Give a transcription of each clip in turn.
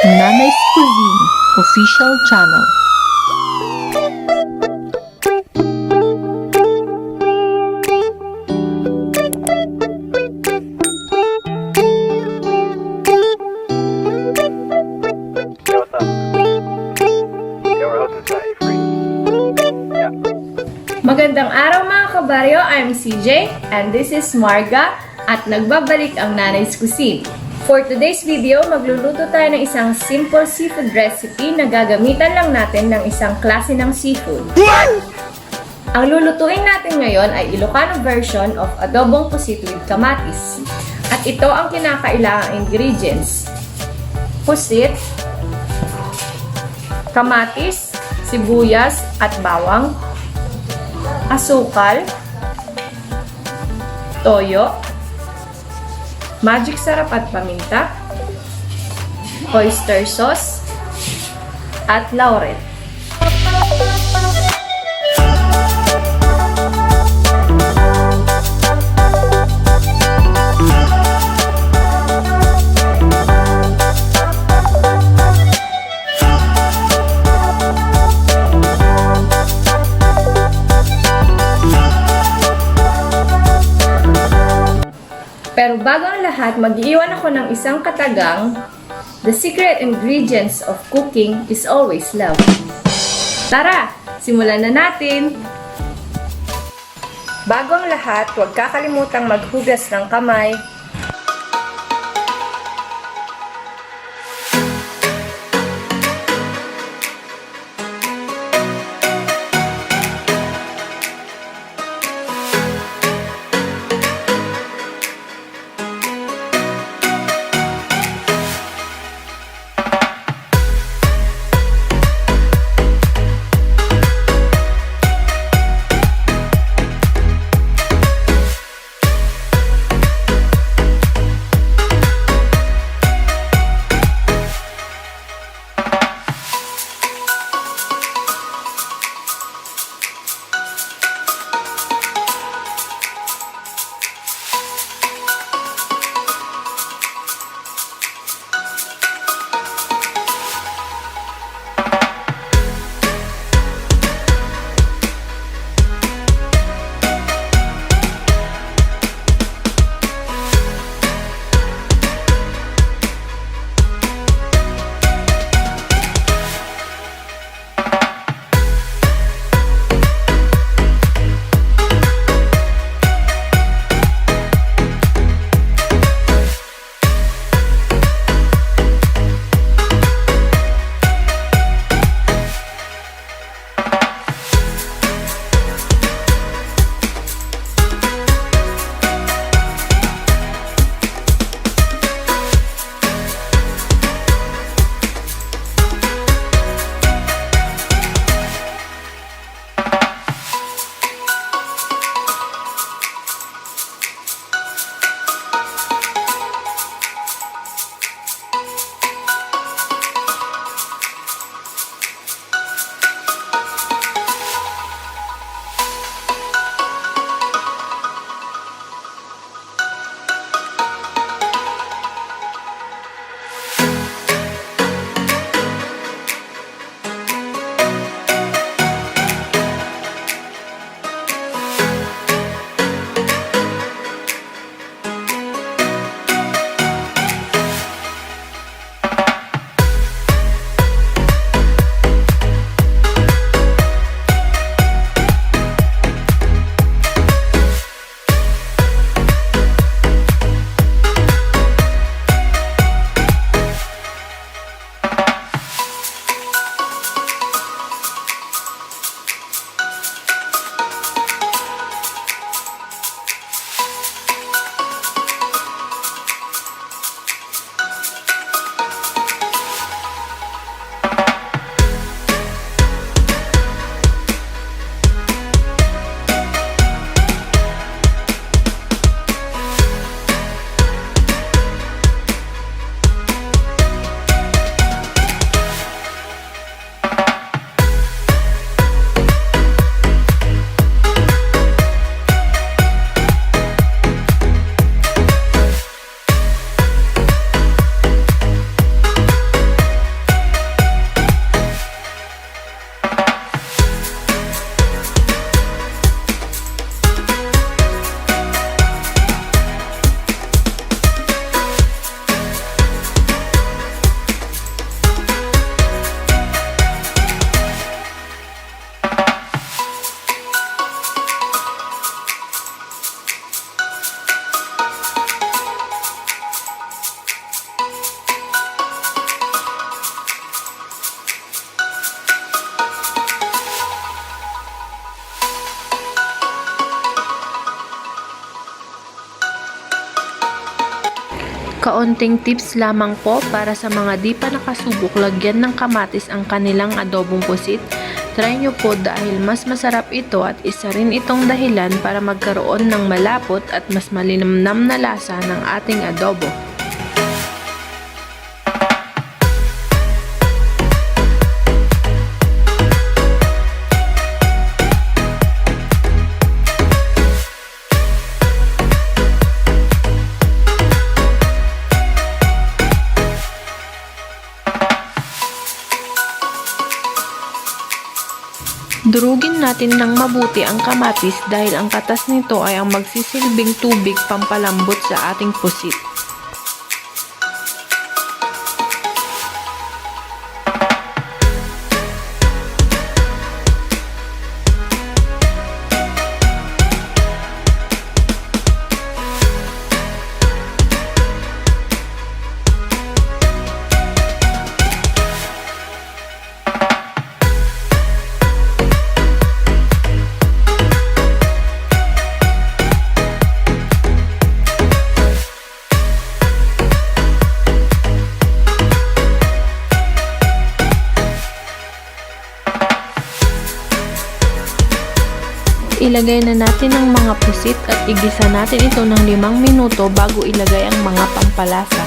Nanay's Cuisine official channel. Magandang araw mga kabaryo, I'm CJ and this is Marga at nagbabalik ang Nanay's Cuisine. For today's video, magluluto tayo ng isang simple seafood recipe na gagamitan lang natin ng isang klase ng seafood. Ang lulutuin natin ngayon ay Ilocano version of Adobong Pusit with kamatis. At ito ang kinakailangang ingredients: pusit, kamatis, sibuyas at bawang, asukal, toyo, magic sarap at paminta, oyster sauce, at laurel. Pero bago ang lahat, mag-iwan ako ng isang katagang: the secret ingredients of cooking is always love. Tara, simulan na natin! Bago ang lahat, huwag kakalimutang maghugas ng kamay. Kaunting tips lamang po para sa mga di pa nakasubok lagyan ng kamatis ang kanilang adobong pusit. Try nyo po dahil mas masarap ito at isa rin itong dahilan para magkaroon ng malapot at mas malinamnam na lasa ng ating adobo. Durugin natin ng mabuti ang kamatis dahil ang katas nito ay ang magsisilbing tubig pampalambot sa ating pusit. Ilagay na natin ang mga pusit at igisa natin ito ng 5 minuto bago ilagay ang mga pampalasa.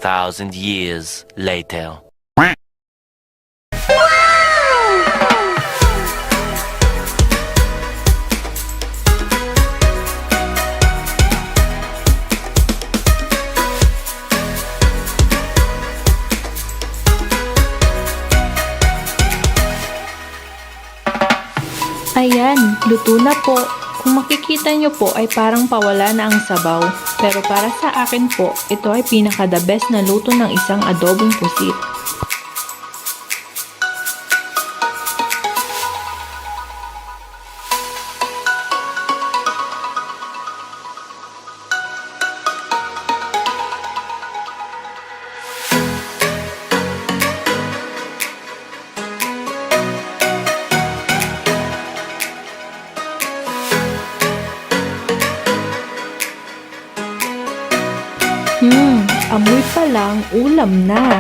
Thousand years later. Ayan, luto na po. Kung makikita nyo po ay parang pawala na ang sabaw. Pero para sa akin po, ito ay pinaka the best na luto ng isang adobong pusit. Amoy pa lang, ulam na.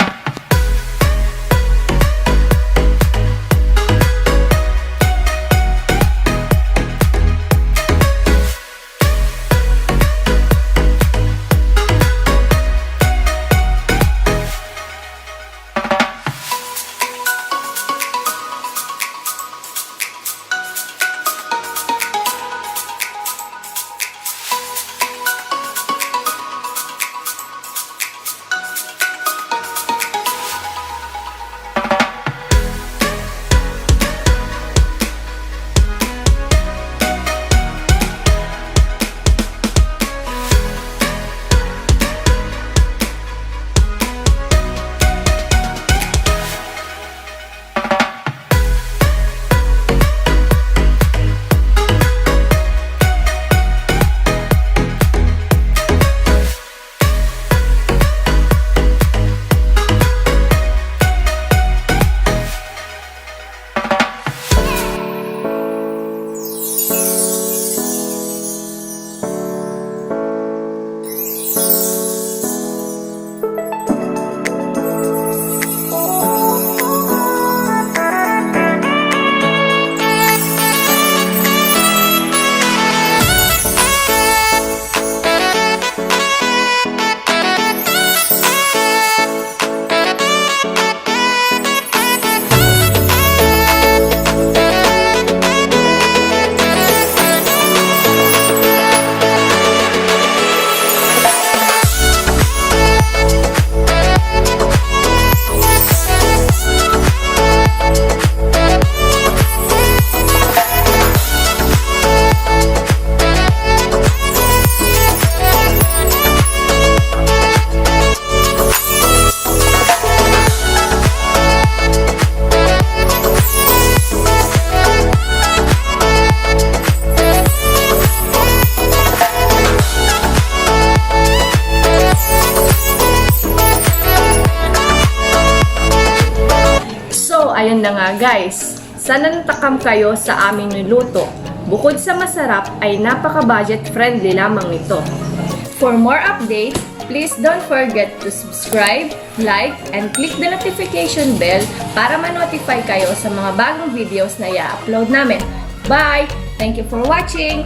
Ayun na nga guys, sana natakam kayo sa aming niluto. Bukod sa masarap ay napaka-budget friendly lamang nito. For more updates, please don't forget to subscribe, like, and click the notification bell para ma-notify kayo sa mga bagong videos na i-upload namin. Bye! Thank you for watching!